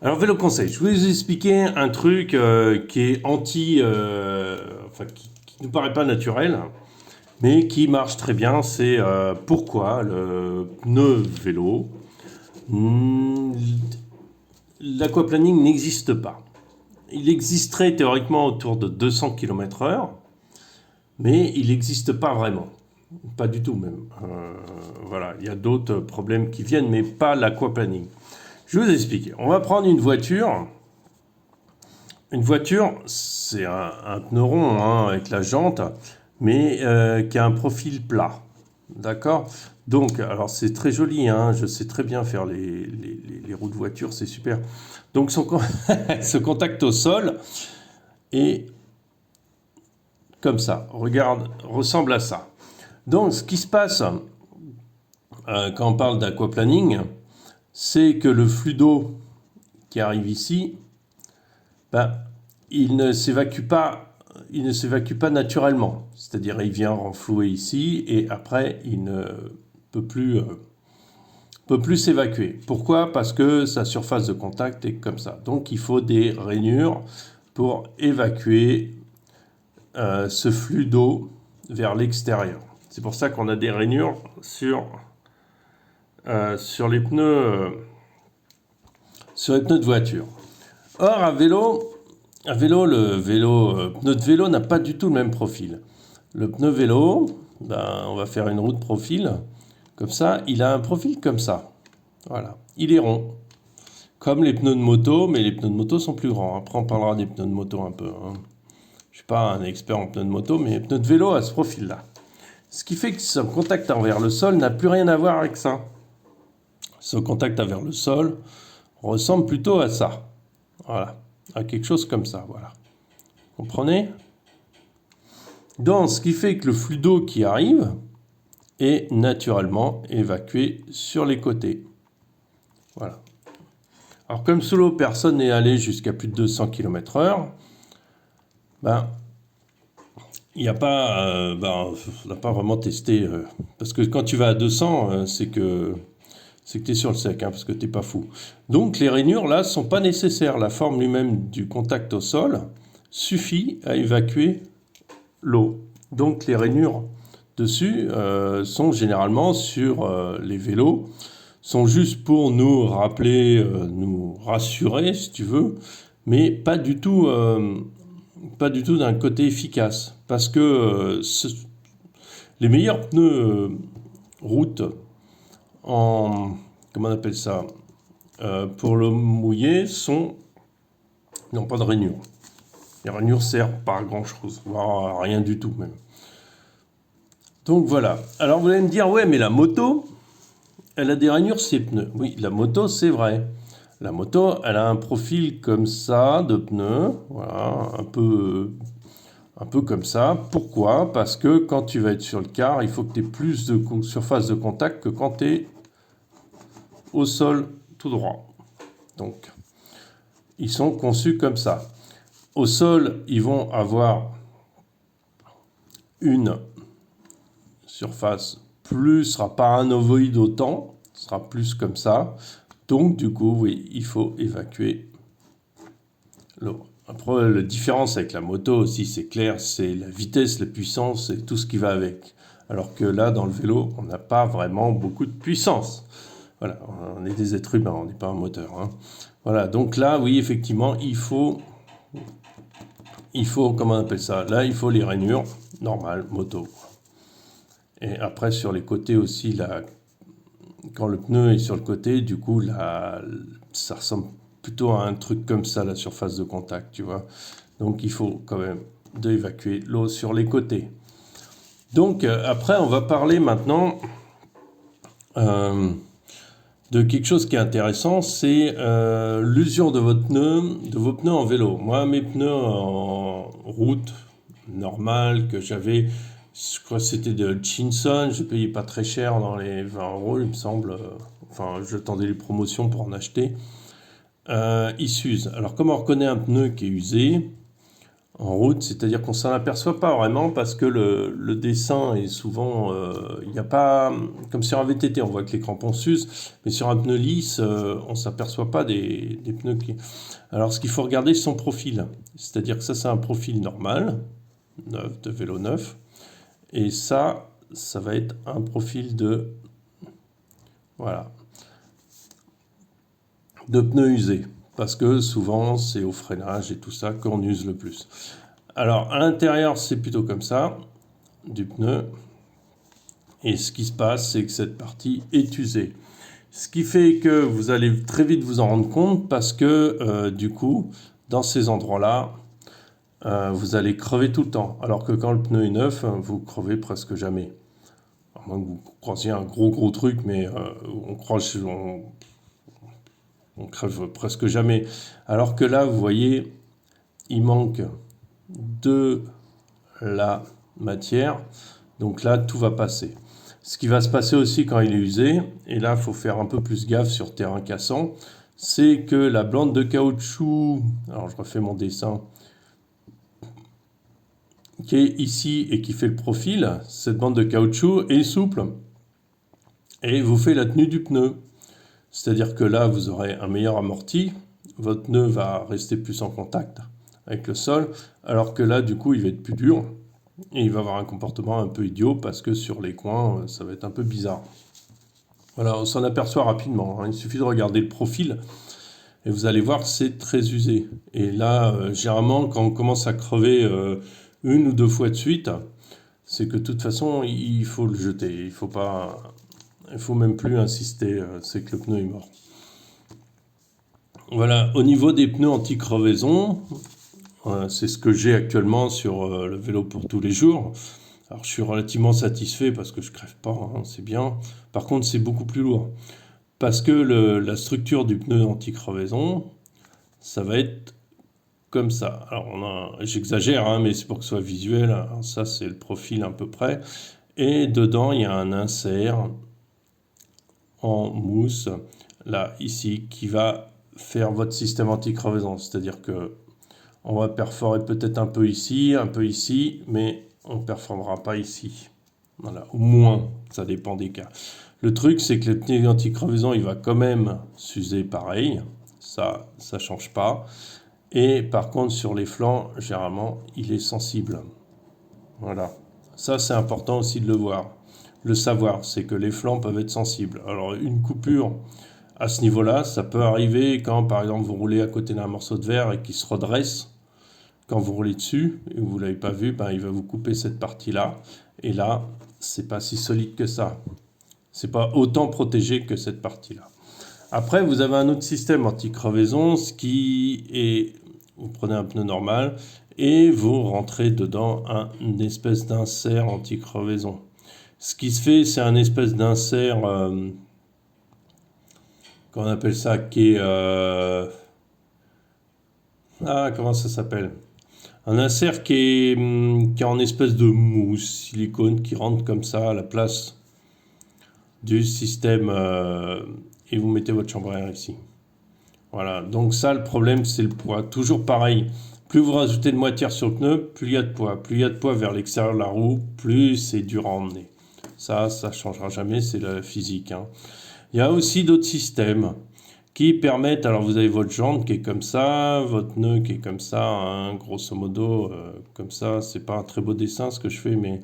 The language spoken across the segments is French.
Alors, vélo conseil, je vais vous expliquer un truc qui est qui nous paraît pas naturel, mais qui marche très bien. C'est pourquoi le pneu vélo, hmm, l'aquaplaning n'existe pas. Il existerait théoriquement autour de 200 km/h, mais il n'existe pas vraiment. Pas du tout même. Voilà, il y a d'autres problèmes qui viennent, mais pas l'aquaplaning. Je vais vous expliquer. On va prendre une voiture. Une voiture, c'est un pneu rond hein, avec la jante, mais qui a un profil plat. D'accord. Donc, alors c'est très joli, hein, je sais très bien faire les roues de voiture, c'est super. Donc, ce contact au sol est comme ça. Regarde, ressemble à ça. Donc, ce qui se passe quand on parle d'aquaplaning, c'est que le flux d'eau qui arrive ici, ben, il ne s'évacue pas, il ne s'évacue pas naturellement. C'est-à-dire, il vient renflouer ici et après, il ne peut plus, peut plus s'évacuer. Pourquoi? Parce que sa surface de contact est comme ça. Donc, il faut des rainures pour évacuer ce flux d'eau vers l'extérieur. C'est pour ça qu'on a des rainures sur les pneus de voiture. Or, le pneu de vélo n'a pas du tout le même profil. Le pneu vélo, ben, on va faire une roue de profil. Comme ça, il a un profil comme ça. Voilà. Il est rond. Comme les pneus de moto, mais les pneus de moto sont plus grands. Après, on parlera des pneus de moto un peu. Hein. Je ne suis pas un expert en pneus de moto, mais les pneus de vélo à ce profil-là. Ce qui fait que son contact envers le sol n'a plus rien à voir avec ça. Ce contact envers le sol ressemble plutôt à ça. Voilà. À quelque chose comme ça. Voilà. Comprenez? Donc, ce qui fait que le flux d'eau qui arrive est naturellement évacué sur les côtés. Voilà. Alors, comme sous l'eau, personne n'est allé jusqu'à plus de 200 km/h, ben, il n'y a pas, on n'a pas vraiment testé. Parce que quand tu vas à 200, c'est que tu es sur le sec, hein, parce que tu n'es pas fou. Donc, les rainures, là, ne sont pas nécessaires. La forme lui-même du contact au sol suffit à évacuer l'eau. Donc, les rainures dessus sont généralement sur les vélos, sont juste pour nous rappeler, nous rassurer si tu veux, mais pas du tout d'un côté efficace. Parce que les meilleurs pneus route en, comment on appelle ça, pour le mouillé n'ont pas de rainures. Les rainures servent pas à grand chose, voire à rien du tout même. Donc voilà. Alors vous allez me dire, ouais, mais la moto, elle a des rainures sur ses pneus. Oui, la moto, c'est vrai. La moto, elle a un profil comme ça de pneus, voilà, un peu comme ça. Pourquoi? Parce que quand tu vas être sur le car, il faut que tu aies plus de surface de contact que quand tu es au sol tout droit. Donc, ils sont conçus comme ça. Au sol, ils vont avoir une surface plus, ce sera pas un ovoïde autant, ce sera plus comme ça. Donc, du coup, oui, il faut évacuer l'eau. Après, la différence avec la moto aussi, c'est clair, c'est la vitesse, la puissance et tout ce qui va avec. Alors que là, dans le vélo, on n'a pas vraiment beaucoup de puissance. Voilà, on est des êtres humains, on n'est pas un moteur. Hein. Voilà, donc là, oui, effectivement, comment on appelle ça? Là, il faut les rainures normales, moto. Et après, sur les côtés aussi, là, quand le pneu est sur le côté, du coup, là, ça ressemble plutôt à un truc comme ça, la surface de contact, tu vois. Donc, il faut quand même d'évacuer l'eau sur les côtés. Donc, après, on va parler maintenant euh, de quelque chose qui est intéressant, c'est l'usure de vos pneus en vélo. Moi, mes pneus en route normale que j'avais, je crois que c'était de Chinson, je payais pas très cher dans les 20 euros, il me semble. Enfin, j'attendais les promotions pour en acheter. Ils s'usent. Alors, comment on reconnaît un pneu qui est usé? en route, c'est-à-dire qu'on s'en aperçoit pas vraiment parce que le dessin est souvent, il n'y a pas, comme sur un VTT, on voit que les crampons s'usent, mais sur un pneu lisse, on s'aperçoit pas des pneus qui... Alors ce qu'il faut regarder, c'est son profil, c'est-à-dire que ça c'est un profil normal, neuf, de vélo neuf, et ça va être un profil de, voilà, de pneus usés, parce que souvent c'est au freinage et tout ça qu'on use le plus. Alors à l'intérieur c'est plutôt comme ça, du pneu, et ce qui se passe c'est que cette partie est usée. Ce qui fait que vous allez très vite vous en rendre compte parce que du coup, dans ces endroits-là, vous allez crever tout le temps. Alors que quand le pneu est neuf, vous crevez presque jamais. À moins que vous croisiez un gros truc, mais on crève presque jamais. Alors que là, vous voyez, il manque de la matière. Donc là, tout va passer. Ce qui va se passer aussi quand il est usé, et là, il faut faire un peu plus gaffe sur terrain cassant, c'est que la bande de caoutchouc, alors je refais mon dessin, qui est ici et qui fait le profil, cette bande de caoutchouc est souple et vous fait la tenue du pneu. C'est-à-dire que là, vous aurez un meilleur amorti, votre pneu va rester plus en contact avec le sol, alors que là, du coup, il va être plus dur et il va avoir un comportement un peu idiot parce que sur les coins, ça va être un peu bizarre. Voilà, on s'en aperçoit rapidement, hein. Il suffit de regarder le profil et vous allez voir que c'est très usé. Et là, généralement, quand on commence à crever une ou deux fois de suite, c'est que de toute façon, il faut le jeter. Il faut même plus insister, c'est que le pneu est mort. Voilà, au niveau des pneus anti-crevaison, c'est ce que j'ai actuellement sur le vélo pour tous les jours. Alors je suis relativement satisfait parce que je crève pas, hein, c'est bien. Par contre, c'est beaucoup plus lourd. Parce que la structure du pneu anti-crevaison, ça va être comme ça. Alors j'exagère, hein, mais c'est pour que ce soit visuel, hein. Ça, c'est le profil à peu près. Et dedans, il y a un insert en mousse, là, ici, qui va faire votre système anti-crevaison. C'est-à-dire que on va perforer peut-être un peu ici, mais on ne perforera pas ici. Voilà, au moins, ça dépend des cas. Le truc, c'est que le pneu anti-crevaison, il va quand même s'user pareil. Ça change pas. Et par contre, sur les flancs, généralement, il est sensible. Voilà. Ça, c'est important aussi de le voir. Le savoir, c'est que les flancs peuvent être sensibles. Alors, une coupure à ce niveau-là, ça peut arriver quand, par exemple, vous roulez à côté d'un morceau de verre et qu'il se redresse. Quand vous roulez dessus et que vous ne l'avez pas vu, ben, il va vous couper cette partie-là. Et là, c'est pas si solide que ça. C'est pas autant protégé que cette partie-là. Après, vous avez un autre système anti-crevaison, ce qui est, vous prenez un pneu normal et vous rentrez dedans une espèce d'insert anti-crevaison. Ce qui se fait, c'est un espèce d'insert, qu'on appelle ça, qui est... comment ça s'appelle? Un insert qui est en espèce de mousse, silicone, qui rentre comme ça à la place du système et vous mettez votre chambre à air ici. Voilà, donc ça, le problème, c'est le poids. Toujours pareil, plus vous rajoutez de matière sur le pneu, plus il y a de poids. Plus il y a de poids vers l'extérieur de la roue, plus c'est dur à emmener. Ça ne changera jamais, c'est la physique, hein. Il y a aussi d'autres systèmes qui permettent, alors vous avez votre jante qui est comme ça, votre nœud qui est comme ça, hein, grosso modo, comme ça, c'est pas un très beau dessin ce que je fais, mais...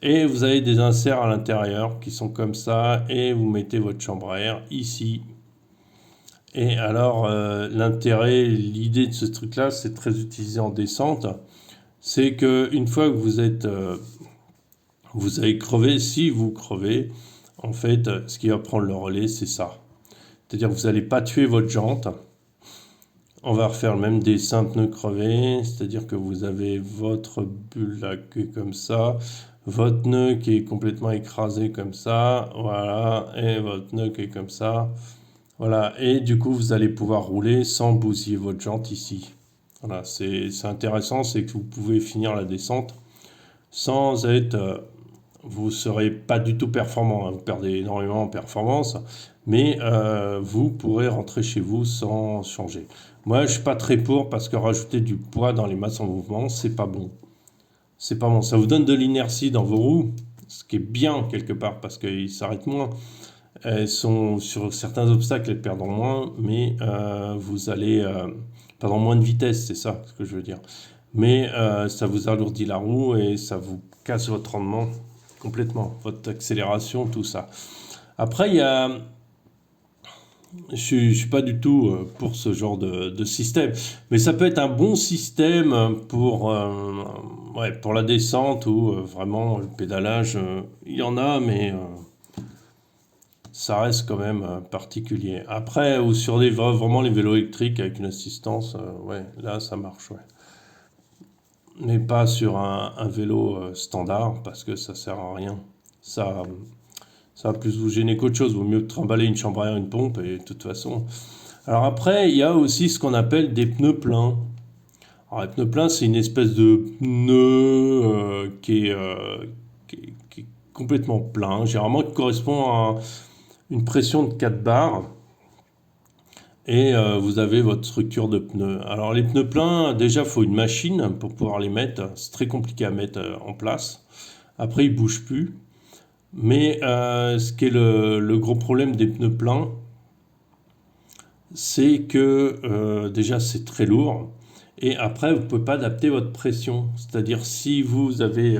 Et vous avez des inserts à l'intérieur qui sont comme ça, et vous mettez votre chambre à air ici. Et alors, l'intérêt, l'idée de ce truc-là, c'est très utilisé en descente, c'est qu'une fois que vous avez crevé, si vous crevez, en fait, ce qui va prendre le relais, c'est ça. C'est-à-dire que vous n'allez pas tuer votre jante. On va refaire le même dessin pneu crevé, c'est-à-dire que vous avez votre bulle là qui est comme ça, votre nœud qui est complètement écrasé comme ça, voilà, et votre nœud qui est comme ça, voilà, et du coup vous allez pouvoir rouler sans bousiller votre jante ici. Voilà, c'est intéressant, c'est que vous pouvez finir la descente sans être... vous ne serez pas du tout performant, hein. Vous perdez énormément en performance, mais vous pourrez rentrer chez vous sans changer. Moi, je suis pas très pour parce que rajouter du poids dans les masses en mouvement, c'est pas bon. C'est pas bon. Ça vous donne de l'inertie dans vos roues, ce qui est bien quelque part parce qu'ils s'arrêtent moins. Elles sont sur certains obstacles, elles perdront moins, mais vous allez perdre moins de vitesse, c'est ça ce que je veux dire. Mais ça vous alourdit la roue et ça vous casse votre rendement complètement, votre accélération, tout ça. Après, je suis pas du tout pour ce genre de système, mais ça peut être un bon système ouais, pour la descente ou vraiment le pédalage. Il y en a, mais ça reste quand même particulier. Après, ou sur vraiment les vélos électriques avec une assistance, ouais, là ça marche, ouais. Mais pas sur un vélo standard parce que ça sert à rien. Ça, ça va plus vous gêner qu'autre chose. Vaut mieux trimballer une chambre à air, une pompe et de toute façon. Alors après, il y a aussi ce qu'on appelle des pneus pleins. Alors les pneus pleins, c'est une espèce de pneu qui est complètement plein, généralement qui correspond à une pression de 4 bars et vous avez votre structure de pneus. Alors les pneus pleins, déjà il faut une machine pour pouvoir les mettre. C'est très compliqué à mettre en place. Après ils ne bougent plus. Mais ce qui est le gros problème des pneus pleins, c'est que déjà c'est très lourd. Et après, vous ne pouvez pas adapter votre pression. C'est-à-dire si vous avez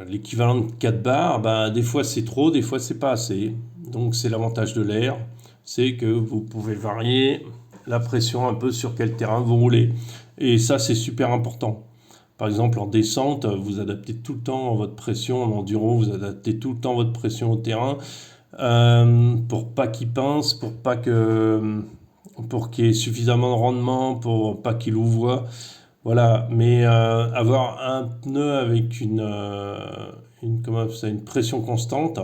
l'équivalent de 4 bars, bah, des fois c'est trop, des fois c'est pas assez. Donc c'est l'avantage de l'air, c'est que vous pouvez varier la pression un peu sur quel terrain vous roulez. Et ça c'est super important. Par exemple en descente, vous adaptez tout le temps votre pression, en enduro, vous adaptez tout le temps votre pression au terrain pour pas qu'il pince, pour qu'il y ait suffisamment de rendement, pour pas qu'il louvoie. Voilà, mais avoir un pneu avec comment ça, une pression constante,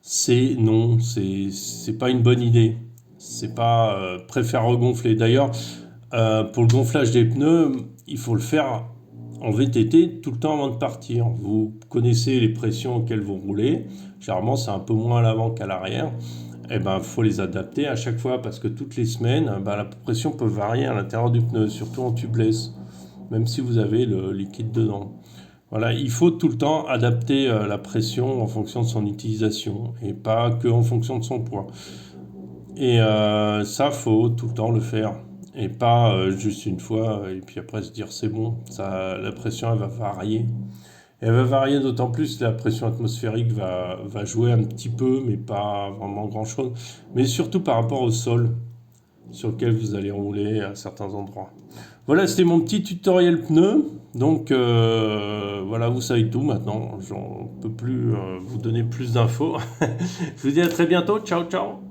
c'est non, c'est pas une bonne idée. C'est pas préfère regonfler. D'ailleurs, pour le gonflage des pneus, il faut le faire en VTT tout le temps avant de partir. Vous connaissez les pressions auxquelles vous roulez. Généralement, c'est un peu moins à l'avant qu'à l'arrière. Eh ben, il faut les adapter à chaque fois parce que toutes les semaines, ben, la pression peut varier à l'intérieur du pneu, surtout en tubeless, même si vous avez le liquide dedans. Voilà, il faut tout le temps adapter la pression en fonction de son utilisation et pas que en fonction de son poids. Et ça, faut tout le temps le faire. Et pas juste une fois et puis après se dire c'est bon. Ça, la pression, elle va varier. Et elle va varier d'autant plus, la pression atmosphérique va jouer un petit peu, mais pas vraiment grand-chose. Mais surtout par rapport au sol sur lequel vous allez rouler à certains endroits. Voilà, c'était mon petit tutoriel pneu. Donc voilà, vous savez tout maintenant. Je ne peux plus vous donner plus d'infos. Je vous dis à très bientôt. Ciao, ciao.